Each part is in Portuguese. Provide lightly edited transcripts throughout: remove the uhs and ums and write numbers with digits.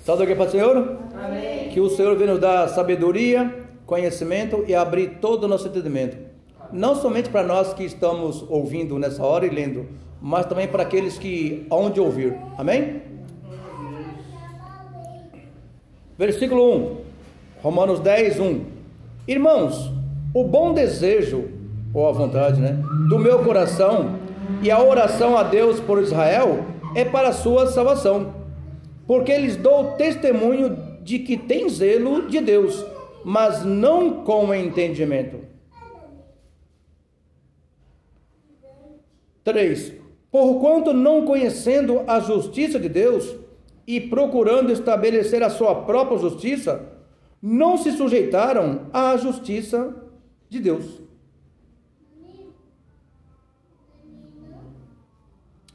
Salve aqui para o Senhor. Amém. Que o Senhor venha nos dar sabedoria, conhecimento e abrir todo o nosso entendimento. Não somente para nós que estamos ouvindo nessa hora e lendo, mas também para aqueles que hão de ouvir. Amém? Versículo 1. Romanos 10, 1. Irmãos, o bom desejo, ou a vontade, do meu coração e a oração a Deus por Israel é para a sua salvação, porque lhes dou testemunho de que tem zelo de Deus, mas não com entendimento. 3. Porquanto não conhecendo a justiça de Deus e procurando estabelecer a sua própria justiça, não se sujeitaram à justiça de Deus.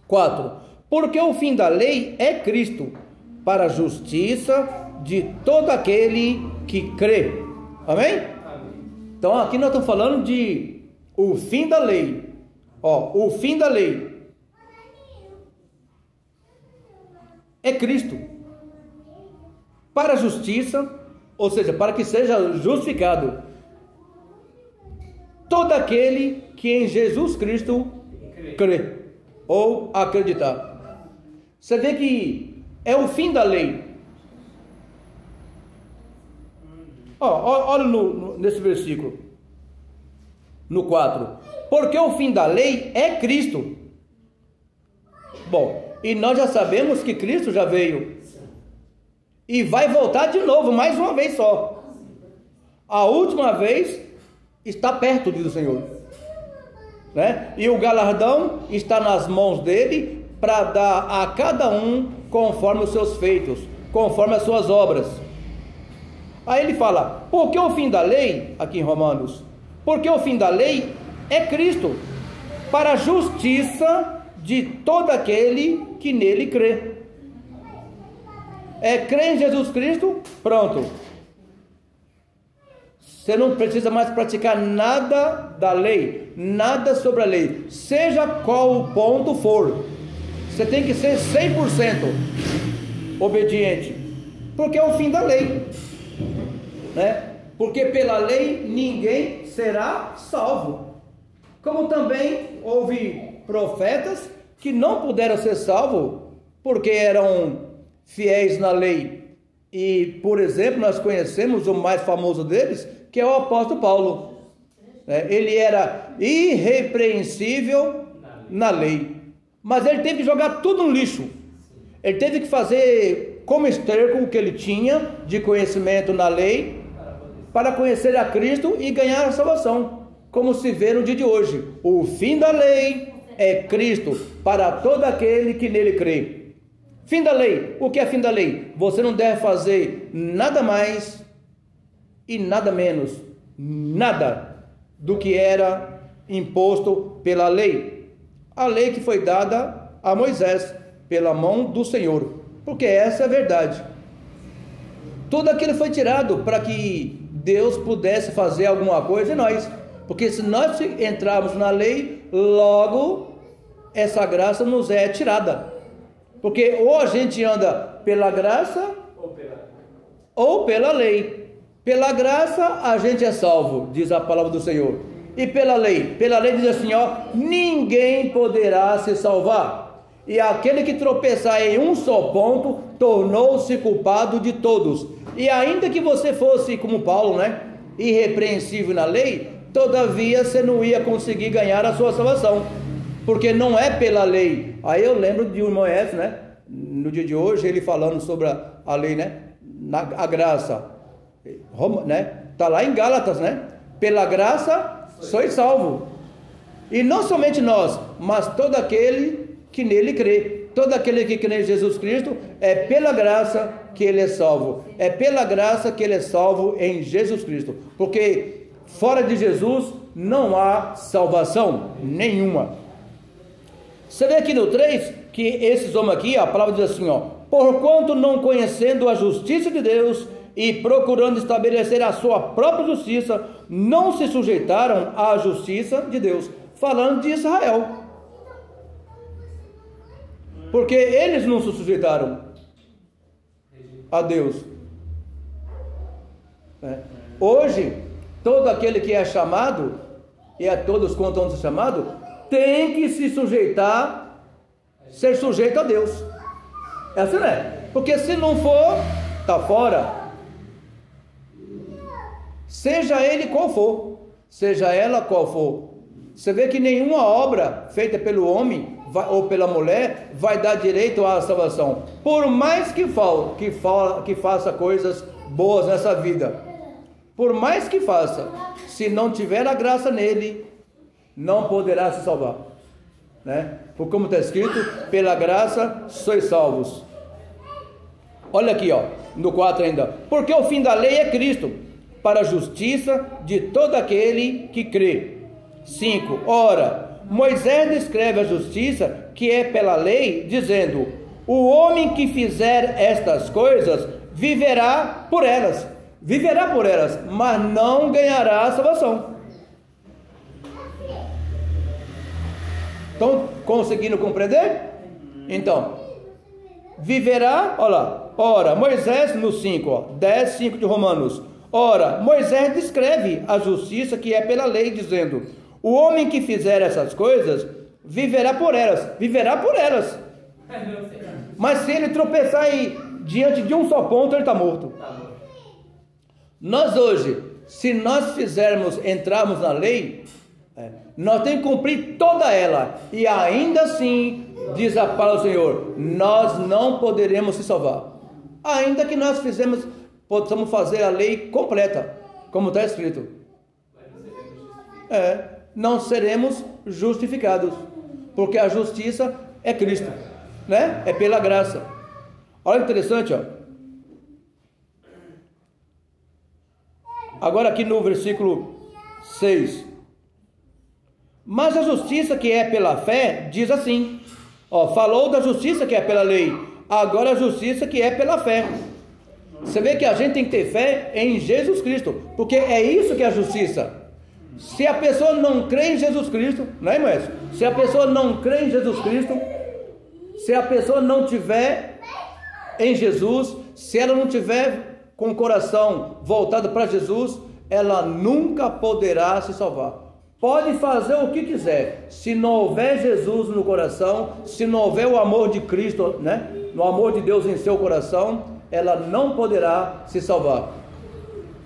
4. Porque o fim da lei é Cristo, para a justiça de todo aquele que crê. Amém? Então aqui nós estamos falando de o fim da lei. O fim da lei é Cristo, para a justiça, ou seja, para que seja justificado todo aquele que em Jesus Cristo crê ou acreditar. Você vê que é o fim da lei. Olha nesse versículo, no 4. Porque o fim da lei é Cristo. Bom, e nós já sabemos que Cristo já veio e vai voltar de novo, mais uma vez só. A última vez está perto, diz o Senhor, e o galardão está nas mãos dele para dar a cada um conforme os seus feitos, conforme as suas obras. Aí ele fala, porque o fim da lei, aqui em Romanos, porque o fim da lei é Cristo, para a justiça de todo aquele que nele crê. Crê em Jesus Cristo, pronto. Você não precisa mais praticar nada da lei, nada sobre a lei, seja qual o ponto for. Você tem que ser 100% obediente, porque é o fim da lei, Porque pela lei ninguém será salvo. Como também houve profetas que não puderam ser salvos porque eram fiéis na lei. E, por exemplo, nós conhecemos o mais famoso deles, que é o apóstolo Paulo. Ele era irrepreensível na lei, mas ele teve que jogar tudo no lixo. Ele teve que fazer como esterco o que ele tinha de conhecimento na lei, para conhecer a Cristo e ganhar a salvação, como se vê no dia de hoje. O fim da lei é Cristo, para todo aquele que nele crê. Fim da lei. O que é fim da lei? Você não deve fazer nada mais e nada menos, nada do que era imposto pela lei. A lei que foi dada a Moisés pela mão do Senhor, porque essa é a verdade. Tudo aquilo foi tirado para que Deus pudesse fazer alguma coisa em nós, porque se nós entrarmos na lei, logo essa graça nos é tirada, porque ou a gente anda pela graça ou pela lei. Pela graça a gente é salvo, diz a palavra do Senhor, e pela lei diz assim, ninguém poderá se salvar, e aquele que tropeçar em um só ponto tornou-se culpado de todos. E ainda que você fosse como Paulo, irrepreensível na lei, todavia você não ia conseguir ganhar a sua salvação, porque não é pela lei. Aí eu lembro de um irmão F, no dia de hoje, ele falando sobre a lei, a graça, está lá em Gálatas, pela graça sois salvo, e não somente nós, mas todo aquele que nele crê. Todo aquele que crê em Jesus Cristo, é pela graça que ele é salvo. É pela graça que ele é salvo em Jesus Cristo. Porque fora de Jesus não há salvação nenhuma. Você vê aqui no 3, que esses homens aqui, a palavra diz assim, porquanto não conhecendo a justiça de Deus e procurando estabelecer a sua própria justiça, não se sujeitaram à justiça de Deus. Falando de Israel. Porque eles não se sujeitaram. a Deus. Hoje, todo aquele que é chamado, e a todos quanto estão chamados, tem que se sujeitar, ser sujeito a Deus. É assim, né? Porque se não for, está fora. Seja ele qual for, seja ela qual for. Você vê que nenhuma obra feita pelo homem ou pela mulher vai dar direito à salvação. Por mais que faça coisas boas nessa vida, por mais que faça, se não tiver a graça nele, não poderá se salvar, né? Porque como está escrito, pela graça sois salvos. Olha aqui, ó, no 4 ainda. Porque o fim da lei é Cristo, para a justiça de todo aquele que crê. 5. Ora, Moisés descreve a justiça que é pela lei, dizendo: o homem que fizer estas coisas viverá por elas, mas não ganhará a salvação. Estão conseguindo compreender? Então, viverá, olha lá, ora, Moisés no 5, ó, 10, 5 de Romanos. Ora, Moisés descreve a justiça que é pela lei, dizendo: o homem que fizer essas coisas viverá por elas. Mas se ele tropeçar aí diante de um só ponto, ele está morto. Nós hoje, se nós entrarmos na lei, nós temos que cumprir toda ela, e ainda assim, diz a palavra do Senhor, nós não poderemos se salvar, ainda que nós possamos fazer a lei completa, como está escrito. Não seremos justificados, porque a justiça é Cristo, né? É pela graça. Olha que interessante, ó. Agora aqui no versículo 6. Mas a justiça que é pela fé diz assim, ó, falou da justiça que é pela lei, agora a justiça que é pela fé. Você vê que a gente tem que ter fé em Jesus Cristo, porque é isso que é a justiça. Se a pessoa não crê em Jesus Cristo, não é, irmãos? Se a pessoa não crê em Jesus Cristo, se a pessoa não tiver em Jesus, se ela não tiver com o coração voltado para Jesus, ela nunca poderá se salvar. Pode fazer o que quiser, se não houver Jesus no coração, se não houver o amor de Cristo, né? O amor de Deus em seu coração, ela não poderá se salvar.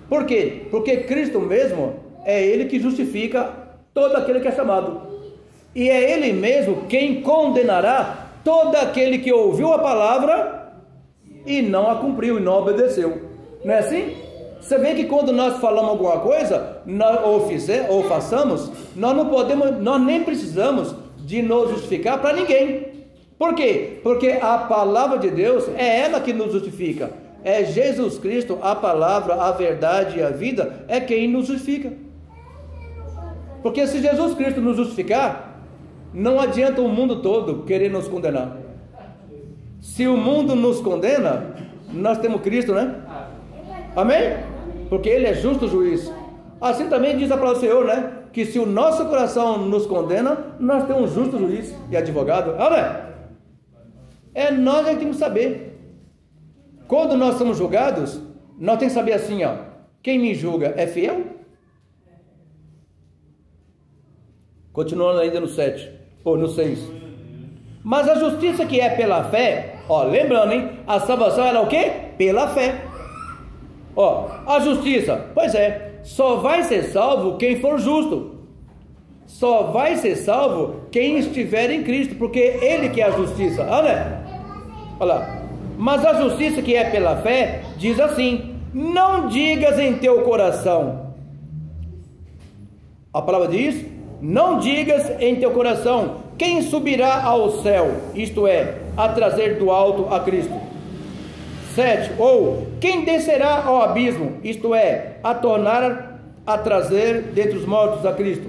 Por quê? Porque Cristo mesmo é Ele que justifica todo aquele que é chamado, e é Ele mesmo quem condenará todo aquele que ouviu a palavra e não a cumpriu, e não obedeceu. Não é assim? Você vê que quando nós falamos alguma coisa, ou façamos, nós nem precisamos de nos justificar para ninguém. Por quê? Porque a palavra de Deus é ela que nos justifica. É Jesus Cristo, a palavra, a verdade e a vida, é quem nos justifica. Porque se Jesus Cristo nos justificar, não adianta o mundo todo querer nos condenar. Se o mundo nos condena, nós temos Cristo, né? Amém? Porque Ele é justo juiz. Assim também diz a palavra do Senhor, né? Que se o nosso coração nos condena, nós temos um justo juiz e advogado. Amém? É nós que temos que saber. Quando nós somos julgados, nós temos que saber assim, ó. Quem me julga é fiel? Continuando ainda no 7, ou no 6. Mas a justiça que é pela fé, ó, lembrando, hein? A salvação era o quê? Pela fé. Ó, a justiça, pois é, só vai ser salvo quem for justo. Só vai ser salvo quem estiver em Cristo, porque Ele que é a justiça. Olha lá. Mas a justiça que é pela fé diz assim: não digas em teu coração. A palavra diz: não digas em teu coração, quem subirá ao céu, isto é, a trazer do alto a Cristo. 7. Ou quem descerá ao abismo, isto é, a trazer dentre os mortos a Cristo.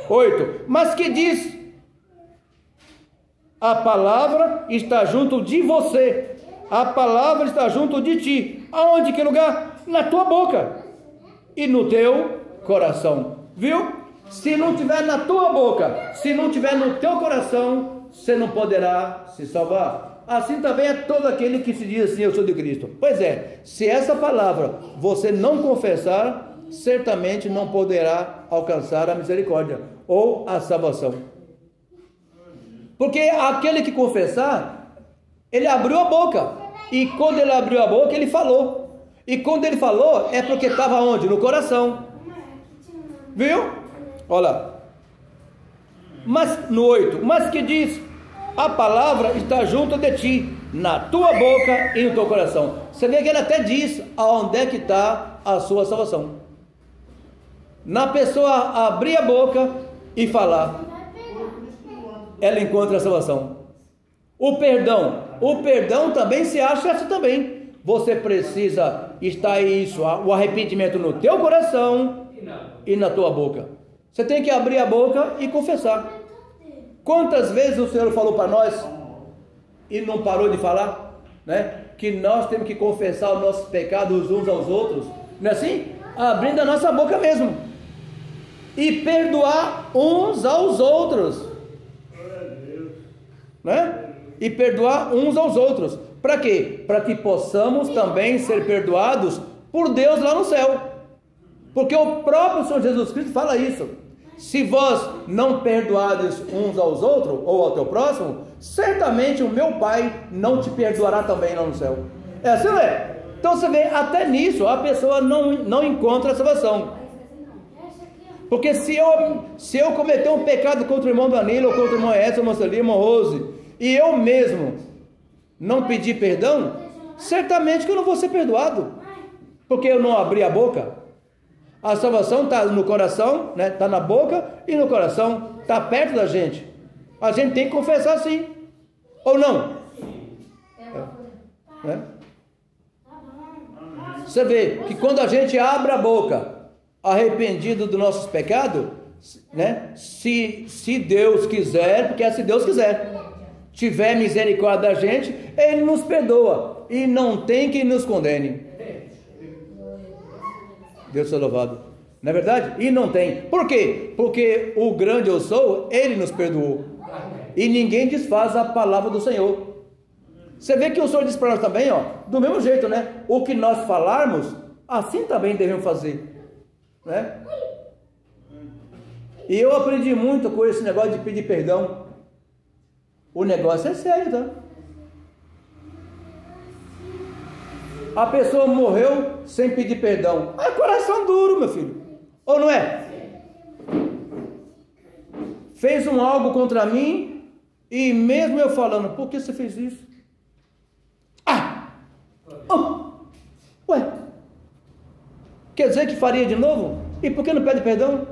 8. Mas que diz: a palavra está junto de você, a palavra está junto de ti. Aonde? Que lugar? Na tua boca e no teu coração. Viu? Se não tiver na tua boca, se não tiver no teu coração, você não poderá se salvar. assim também é todo aquele que se diz assim, eu sou de Cristo. Pois é, se essa palavra você não confessar, certamente não poderá alcançar a misericórdia ou a salvação. Porque aquele que confessar, ele abriu a boca, e quando ele abriu a boca, ele falou. E quando ele falou, é porque estava onde? No coração. Viu? Olha lá. Mas no 8, mas que diz, a palavra está junto de ti, na tua boca e no teu coração. Você vê que ele até diz aonde é que está a sua salvação. Na pessoa abrir a boca e falar, ela encontra a salvação. O perdão também se acha assim também. Você precisa estar isso, o arrependimento no teu coração e na tua boca. Você tem que abrir a boca e confessar. Quantas vezes o Senhor falou para nós e não parou de falar, né? Que nós temos que confessar os nossos pecados uns aos outros, não é assim? Abrindo a nossa boca mesmo e perdoar uns aos outros, né? E perdoar uns aos outros. Para quê? Para que possamos também ser perdoados por Deus lá no céu. Porque o próprio Senhor Jesus Cristo fala isso. Se vós não perdoardes uns aos outros, ou ao teu próximo, certamente o meu Pai não te perdoará também lá no céu. É assim, não é? Então você vê, até nisso a pessoa não encontra a salvação. Porque se eu cometer um pecado contra o irmão Danilo, ou contra o irmão Edson, o irmão Celino, o irmão Rose, e eu mesmo não pedir perdão, certamente que eu não vou ser perdoado, porque eu não abri a boca. A salvação está no coração, né? Está na boca e no coração, está perto da gente. A gente tem que confessar sim, ou não? É. Você vê que quando a gente abre a boca, arrependido dos nossos pecados, né? Se Deus quiser, porque é se Deus quiser, tiver misericórdia da gente, Ele nos perdoa, e não tem quem nos condene. Deus seja louvado, não é verdade? E não tem. Por quê? Porque o grande eu sou, Ele nos perdoou, e ninguém desfaz a palavra do Senhor. Você vê que o Senhor diz para nós também, ó, do mesmo jeito, né? O que nós falarmos, assim também devemos fazer, né? E eu aprendi muito com esse negócio de pedir perdão. O negócio é sério, tá? A pessoa morreu sem pedir perdão. É coração duro, meu filho. Ou não é? Fez algo contra mim, e mesmo eu falando, por que você fez isso? Ué, quer dizer que faria de novo? E por que não pede perdão?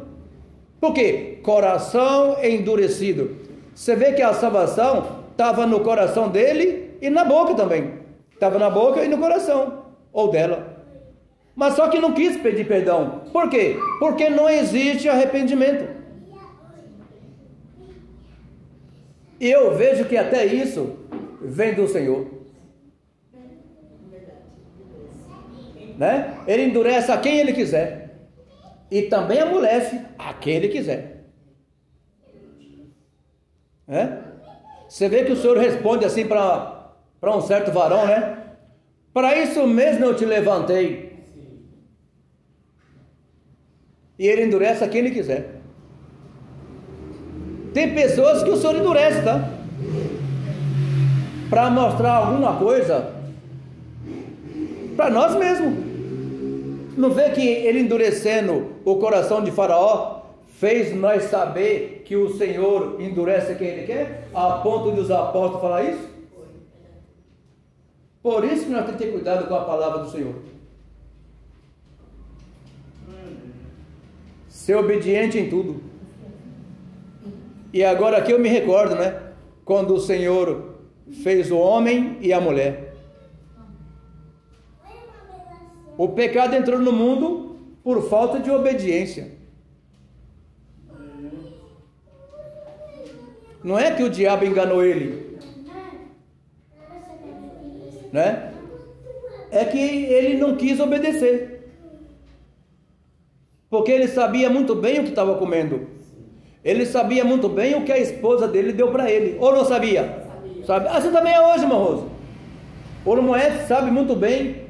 Por quê? Coração endurecido. Você vê que a salvação estava no coração dele e na boca também. Estava na boca e no coração, ou dela. Mas só que não quis pedir perdão. Por quê? Porque não existe arrependimento. E eu vejo que até isso vem do Senhor, né? Ele endurece a quem Ele quiser, e também amolece a quem Ele quiser, né? Você vê que o Senhor responde assim para um certo varão, né? Para isso mesmo eu te levantei. E Ele endurece a quem Ele quiser. Tem pessoas que o Senhor endurece, tá? Para mostrar alguma coisa para nós mesmos. Não vê que Ele endurecendo o coração de Faraó fez nós saber que o Senhor endurece quem Ele quer, a ponto de os apóstolos falar isso? Por isso que nós temos que ter cuidado com a palavra do Senhor. Ser obediente em tudo. E agora aqui eu me recordo, né? Quando o Senhor fez o homem e a mulher. O pecado entrou no mundo por falta de obediência. Não é que o diabo enganou ele, né? É que ele não quis obedecer, porque ele sabia muito bem o que estava comendo. Ele sabia muito bem o que a esposa dele deu para ele, ou não sabia? sabe? Assim também é hoje, irmão Rosa. O Limoete sabe muito bem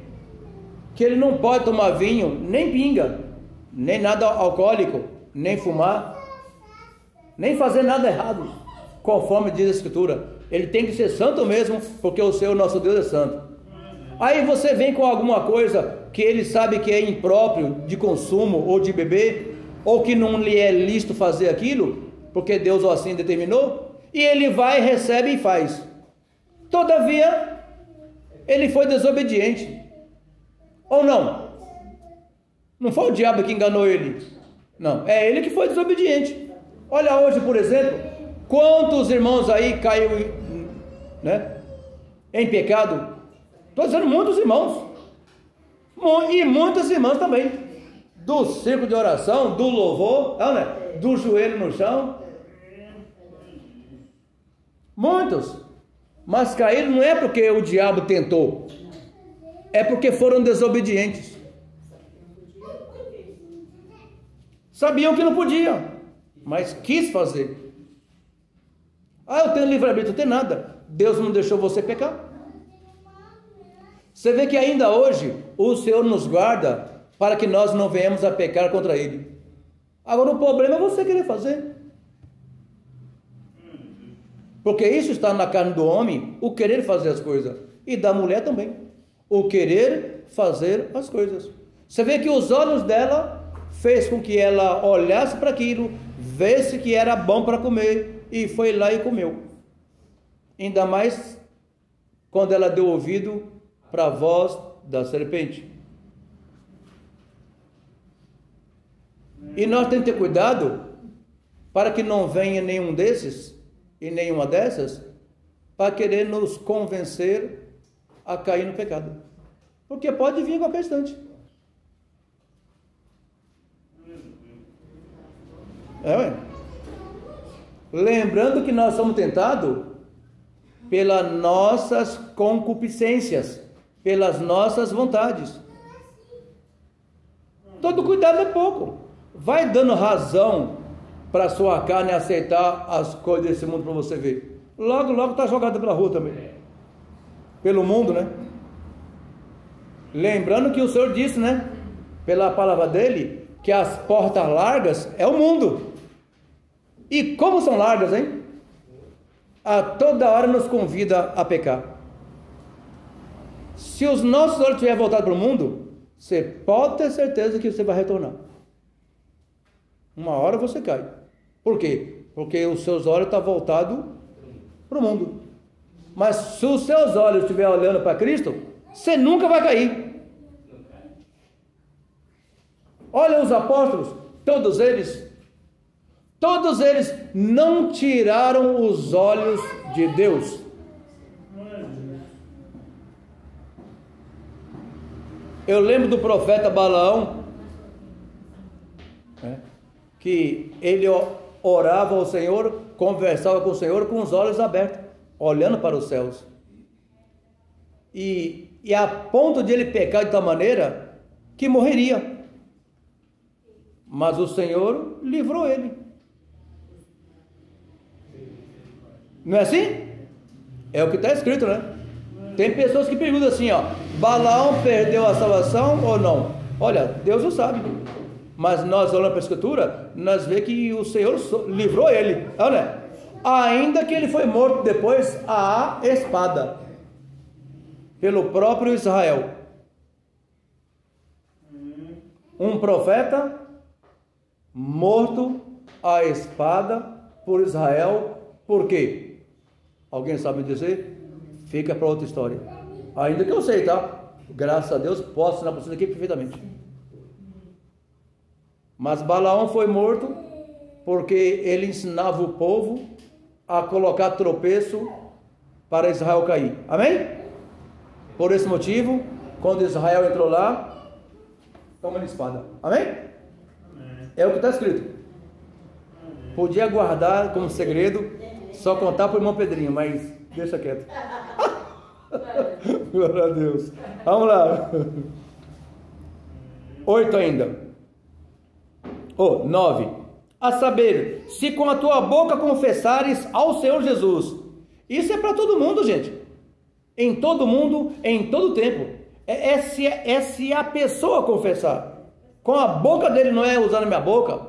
que ele não pode tomar vinho, nem pinga, nem nada alcoólico, nem fumar, nem fazer nada errado, conforme diz a Escritura. Ele tem que ser santo mesmo, porque o Senhor nosso Deus é santo. Aí você vem com alguma coisa que ele sabe que é impróprio de consumo ou de beber, ou que não lhe é lícito fazer aquilo, porque Deus assim determinou, e ele vai, recebe e faz. Todavia, ele foi desobediente. Ou não? Não foi o diabo que enganou ele. Não, é ele que foi desobediente. Olha hoje, por exemplo, quantos irmãos aí caiu, né, em pecado? Estou dizendo muitos irmãos. E muitas irmãs também. Do círculo de oração, do louvor, né, do joelho no chão. Muitos. Mas caíram não é porque o diabo tentou. É porque foram desobedientes. Sabiam que não podiam, mas quis fazer. Ah, eu tenho livre-arbítrio, não tem nada. Deus não deixou você pecar. Você vê que ainda hoje o Senhor nos guarda para que nós não venhamos a pecar contra Ele. Agora o problema é você querer fazer. Porque isso está na carne do homem, o querer fazer as coisas. E da mulher também. O querer fazer as coisas. Você vê que os olhos dela fez com que ela olhasse para aquilo, visse que era bom para comer, e foi lá e comeu. Ainda mais quando ela deu ouvido para a voz da serpente. E nós temos que ter cuidado para que não venha nenhum desses e nenhuma dessas para querer nos convencer a cair no pecado. Porque pode vir a qualquer instante. Lembrando que nós somos tentados pelas nossas concupiscências, pelas nossas vontades. Todo cuidado é pouco. Vai dando razão para a sua carne aceitar as coisas desse mundo para você ver. Logo, logo está jogado pela rua também. Pelo mundo, né? Lembrando que o Senhor disse, né? Pela palavra dele, que as portas largas é o mundo. E como são largas, hein? A toda hora nos convida a pecar. Se os nossos olhos estiverem voltados para o mundo, você pode ter certeza que você vai retornar. Uma hora você cai. Por quê? Porque os seus olhos estão voltados para o mundo. Mas se os seus olhos estiverem olhando para Cristo, você nunca vai cair. Olha os apóstolos, todos eles não tiraram os olhos de Deus. Eu lembro do profeta Balaão, que ele orava ao Senhor, conversava com o Senhor com os olhos abertos, olhando para os céus. E a ponto de ele pecar de tal maneira que morreria. Mas o Senhor livrou ele. Não é assim? É o que está escrito, né? Tem pessoas que perguntam assim, ó: Balaão perdeu a salvação ou não? Olha, Deus o sabe. Mas nós olhando para a Escritura, nós vemos que o Senhor livrou ele. Olha, ainda que ele foi morto depois à espada pelo próprio Israel. Um profeta morto à espada por Israel. Por quê? Alguém sabe me dizer? Fica para outra história. Ainda que eu sei, tá? Graças a Deus, posso ensinar para vocês aqui perfeitamente. Mas Balaão foi morto porque ele ensinava o povo a colocar tropeço para Israel cair. Amém? Por esse motivo, quando Israel entrou lá, toma a espada. Amém? É o que está escrito. Podia guardar como segredo, só contar para o irmão Pedrinho, mas deixa quieto. Glória a Deus. Vamos lá. 8 ainda. 9. A saber, se com a tua boca confessares ao Senhor Jesus Isso é para todo mundo, gente. Em todo mundo, em todo tempo. É se a pessoa confessar. Com a boca dele, não é usando a minha boca. O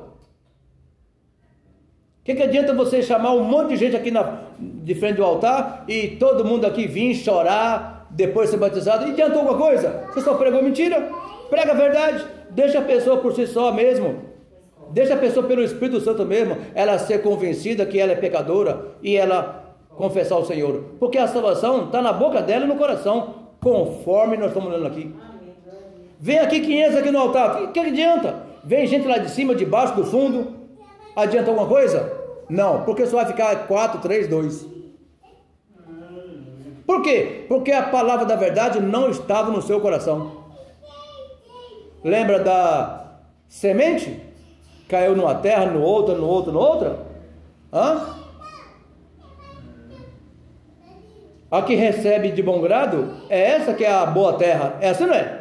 que adianta você chamar um monte de gente aqui de frente do altar e todo mundo aqui vir chorar, depois ser batizado? E adiantou alguma coisa? Você só pregou mentira? Prega a verdade. Deixa a pessoa por si só mesmo. Deixa a pessoa pelo Espírito Santo mesmo, ela ser convencida que ela é pecadora e ela confessar ao Senhor. Porque a salvação está na boca dela e no coração, conforme nós estamos lendo aqui. Vem aqui 500 aqui no altar, o que adianta? Vem gente lá de cima, de baixo, do fundo, adianta alguma coisa? Não, porque só vai ficar 4, 3, 2. Por quê? Porque a palavra da verdade não estava no seu coração. Lembra da semente? Caiu numa terra, no outra, no outro, no outra? A que recebe de bom grado, é essa que é a boa terra. É assim, não é?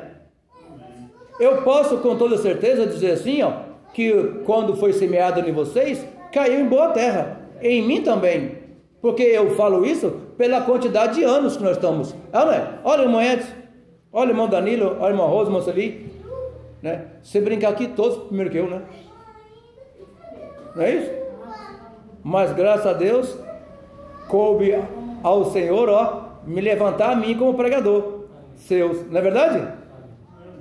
Eu posso com toda certeza dizer assim, ó, que quando foi semeado em vocês, caiu em boa terra. Em mim também. Porque eu falo isso pela quantidade de anos que nós estamos. Não é? Olha o irmão Edson, olha o irmão Danilo, olha o irmão Rosa, o irmão Celi, né? Se brincar aqui, todos primeiro que eu, né? Não é isso? Mas graças a Deus, coube ao Senhor, ó, me levantar a mim como pregador seus, não é verdade?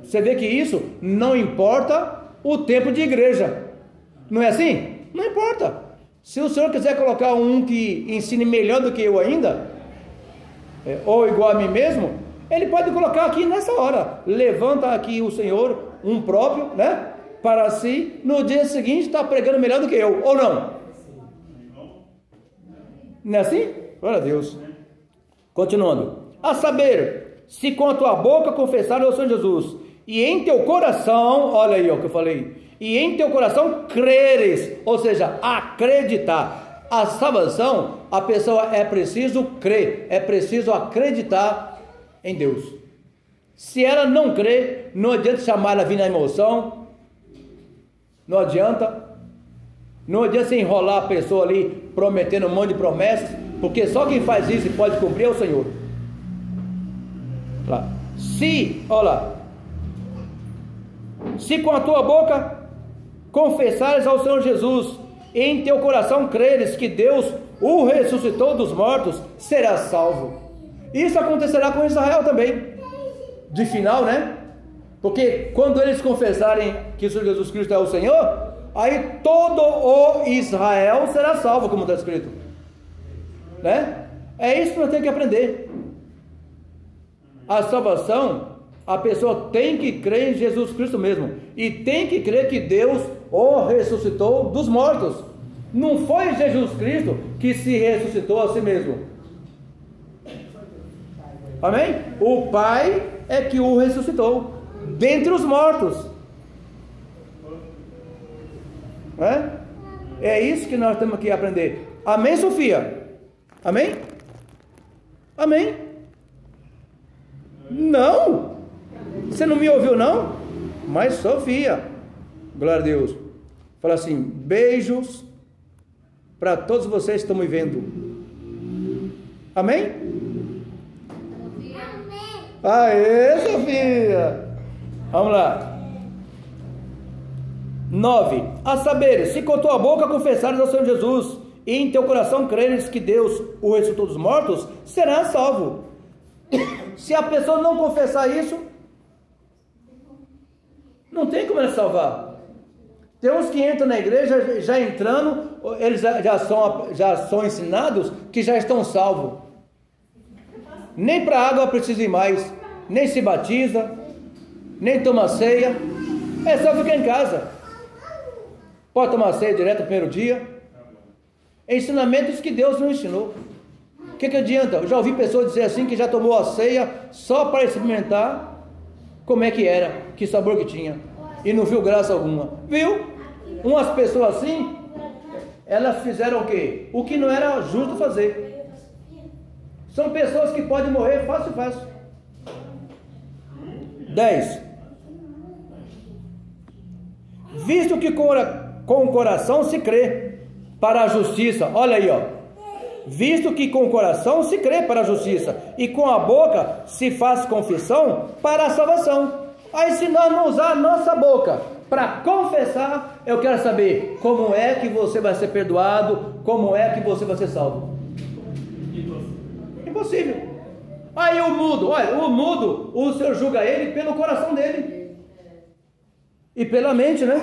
Você vê que isso não importa o tempo de igreja, não é assim? Não importa. Se o Senhor quiser colocar um que ensine melhor do que eu ainda, ou igual a mim mesmo, Ele pode colocar aqui nessa hora. Levanta aqui o Senhor, um próprio, né? Para si, no dia seguinte, estar pregando melhor do que eu, ou não? Não é assim? Glória a Deus. Continuando. A saber, se com a tua boca confessares ao Senhor Jesus, e em teu coração, olha aí o que eu falei, e em teu coração creres, ou seja, acreditar. A salvação, a pessoa é preciso crer, é preciso acreditar em Deus. Se ela não crê, não adianta chamar ela a vir na emoção, não adianta se enrolar a pessoa ali, prometendo um monte de promessas, porque só quem faz isso e pode cumprir é o Senhor. Se com a tua boca confessares ao Senhor Jesus, e em teu coração creres que Deus o ressuscitou dos mortos, serás salvo. Isso acontecerá com Israel também, de final, né? Porque quando eles confessarem que o Senhor Jesus Cristo é o Senhor, aí todo o Israel será salvo, como está escrito, né? É isso que nós temos que aprender. A salvação, a pessoa tem que crer em Jesus Cristo mesmo, e tem que crer que Deus o ressuscitou dos mortos. Não foi Jesus Cristo que se ressuscitou a si mesmo. Amém? O Pai é que o ressuscitou dentre os mortos. É isso que nós temos que aprender. Amém, Sofia? Amém? Amém? Não? Você não me ouviu, não? Mas Sofia, glória a Deus. Fala assim: beijos para todos vocês que estão me vendo. Amém? Aê, Sofia! Vamos lá. 9. A saber, se com tua boca confessares ao Senhor Jesus, e em teu coração creres que Deus o ressuscitou dos mortos, serás salvo. Se a pessoa não confessar isso, não tem como ela salvar. Tem uns que entram na igreja, já entrando, eles já são ensinados que já estão salvos. Nem para água precisa ir mais, nem se batiza, nem toma ceia, é só ficar em casa. Pode tomar ceia direto no primeiro dia. Ensinamentos que Deus não ensinou. O que adianta? Eu já ouvi pessoas dizer assim que já tomou a ceia só para experimentar como é que era, que sabor que tinha, e não viu graça alguma. Viu? Umas pessoas assim, elas fizeram o quê? O que não era justo fazer. São pessoas que podem morrer fácil. 10. Visto que com o coração se crê para a justiça, olha aí, ó. visto que com o coração se crê para a justiça, e com a boca se faz confissão para a salvação. Aí se nós não usar a nossa boca para confessar, eu quero saber como é que você vai ser perdoado, como é que você vai ser salvo. Impossível. Aí o mudo, olha, o mudo, o Senhor julga ele pelo coração dele e pela mente, né?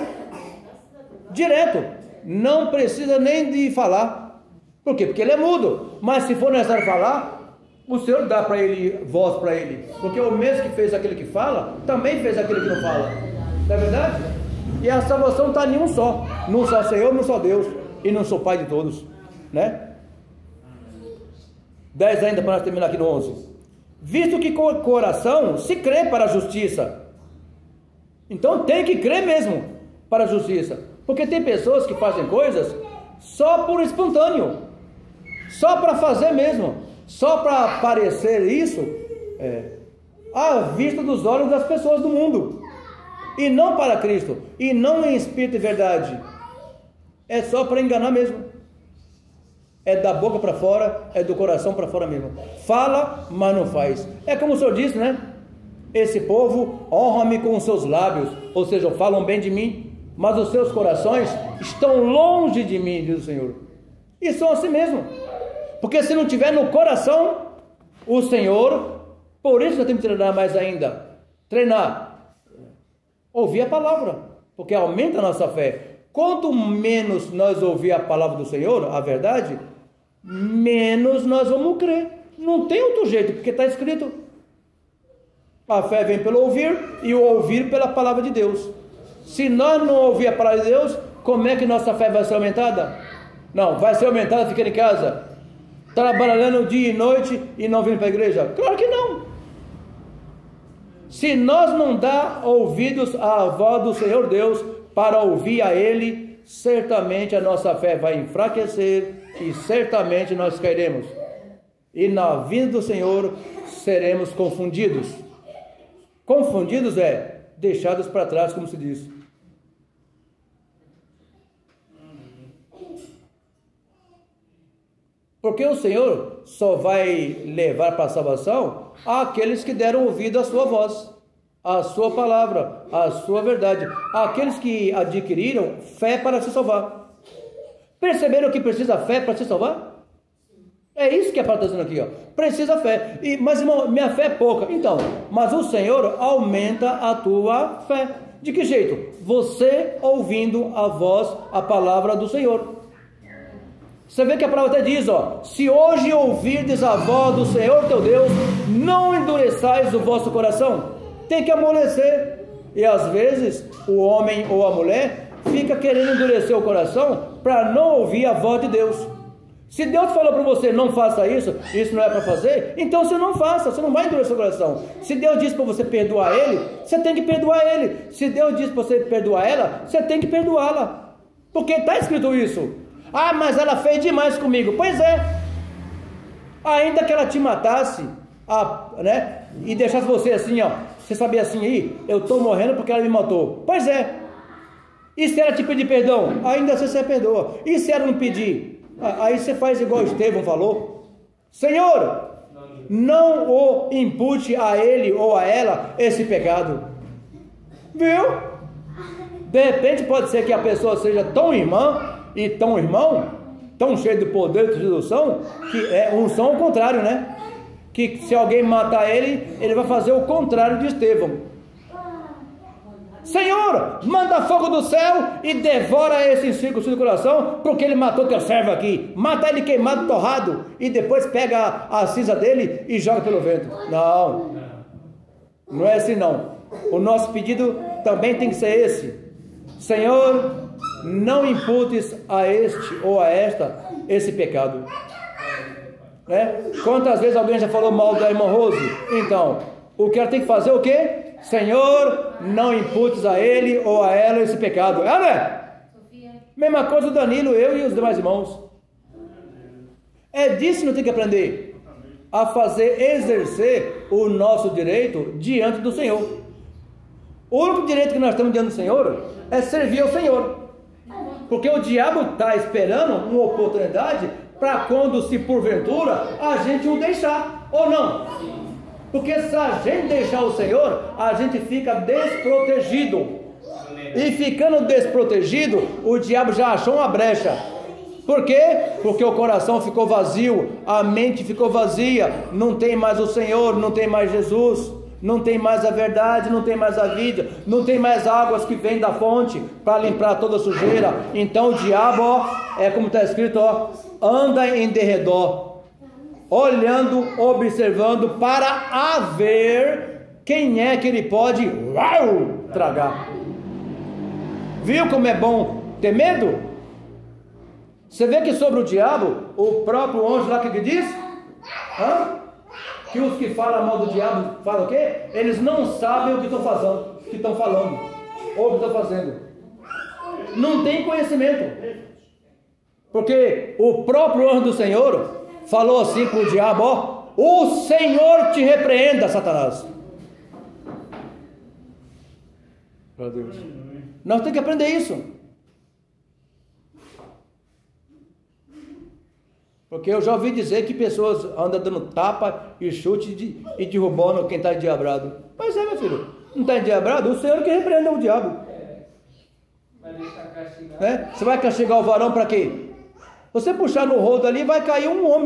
Direto, não precisa nem de falar. Por quê? Porque ele é mudo. Mas se for necessário falar, o Senhor dá para ele voz para ele, porque o mesmo que fez aquele que fala, também fez aquele que não fala. Não é verdade? E a salvação está em um só, num só Senhor, num só Deus, e num só Pai de todos, né? 10 ainda para nós terminar aqui no 11. Visto que com o coração se crê para a justiça. Então tem que crer mesmo para a justiça, porque tem pessoas que fazem coisas só por espontâneo, só para fazer mesmo, só para parecer isso, à vista dos olhos das pessoas do mundo, e não para Cristo, e não em espírito e verdade. É só para enganar mesmo. É da boca para fora, é do coração para fora mesmo. Fala, mas não faz. É como o Senhor disse, né? Esse povo honra-me com os seus lábios, ou seja, falam bem de mim, mas os seus corações estão longe de mim, diz o Senhor. E são assim mesmo. Porque se não tiver no coração o Senhor, por isso nós temos que treinar mais ainda. Treinar, ouvir a palavra, porque aumenta a nossa fé. Quanto menos nós ouvir a palavra do Senhor, a verdade, menos nós vamos crer. Não tem outro jeito, porque está escrito. A fé vem pelo ouvir, e o ouvir pela palavra de Deus. Se nós não ouvir a palavra de Deus, como é que nossa fé vai ser aumentada? Não, vai ser aumentada ficando em casa, trabalhando dia e noite e não vindo para a igreja? Claro que não. Se nós não dar ouvidos à voz do Senhor Deus para ouvir a Ele, certamente a nossa fé vai enfraquecer e certamente nós cairemos. E na vinda do Senhor seremos confundidos. Confundidos é deixados para trás, como se diz. Porque o Senhor só vai levar para a salvação aqueles que deram ouvido à sua voz, à sua palavra, à sua verdade, aqueles que adquiriram fé para se salvar. Perceberam que precisa fé para se salvar? É isso que a palavra está dizendo aqui, ó. Precisa fé. Mas irmão, minha fé é pouca. Então, mas o Senhor aumenta a tua fé. De que jeito? Você ouvindo a voz, a palavra do Senhor. Você vê que a palavra até diz, ó: se hoje ouvirdes a voz do Senhor teu Deus, não endureçais o vosso coração. Tem que amolecer. E às vezes o homem ou a mulher fica querendo endurecer o coração para não ouvir a voz de Deus. Se Deus falou para você, não faça isso, isso não é para fazer, então você não faça, você não vai endurecer o coração. Se Deus disse para você perdoar ele, você tem que perdoar ele. Se Deus disse para você perdoar ela, você tem que perdoá-la, porque está escrito isso. Ah, mas ela fez demais comigo. Pois é, ainda que ela te matasse, né, e deixasse você assim, ó, você sabia assim aí, eu estou morrendo porque ela me matou. Pois é. E se ela te pedir perdão, ainda assim você perdoa. E se ela não pedir, aí você faz igual Estevão falou: Senhor, não o impute a ele ou a ela esse pecado. Viu? De repente pode ser que a pessoa seja tão irmã e tão irmão, tão cheio de poder e de unção, que é unção ao contrário, né? Que se alguém matar ele, ele vai fazer o contrário de Estevão. Senhor, manda fogo do céu e devora esse incircunciso do coração, porque ele matou teu servo aqui. Mata ele queimado, torrado, e depois pega a cinza dele e joga pelo vento. Não, não é assim não. O nosso pedido também tem que ser esse: Senhor, não imputes a este ou a esta esse pecado, né? Quantas vezes alguém já falou mal da irmã Rose? Então, o que ela tem que fazer? O quê? Senhor, não imputes a ele ou a ela esse pecado. É, né? Mesma coisa o Danilo, eu e os demais irmãos. É disso que nós temos que aprender, a fazer, exercer o nosso direito diante do Senhor. O único direito que nós temos diante do Senhor é servir ao Senhor, porque o diabo está esperando uma oportunidade para quando, se porventura, a gente o deixar, ou não? Porque se a gente deixar o Senhor, a gente fica desprotegido. E ficando desprotegido, o diabo já achou uma brecha. Por quê? Porque o coração ficou vazio, a mente ficou vazia, não tem mais o Senhor, não tem mais Jesus, não tem mais a verdade, não tem mais a vida, não tem mais águas que vêm da fonte para limpar toda a sujeira. Então o diabo, ó, é como está escrito, ó, anda em derredor, olhando, observando para ver quem é que ele pode tragar. Viu como é bom ter medo? Você vê que sobre o diabo, o próprio anjo lá que diz? Que os que falam mal do diabo falam o quê? Eles não sabem o que estão fazendo, ou o que estão fazendo. Não tem conhecimento. Porque o próprio anjo do Senhor falou assim para o diabo, ó, o Senhor te repreenda, Satanás. Meu Deus. Nós temos que aprender isso. Porque eu já ouvi dizer que pessoas andam dando tapa e chute e derrubando quem está endiabrado. Mas meu filho, não está endiabrado? O Senhor que repreenda o diabo. Vai deixar castigar. Você vai castigar o varão para quê? Você puxar no rodo ali, vai cair um homem.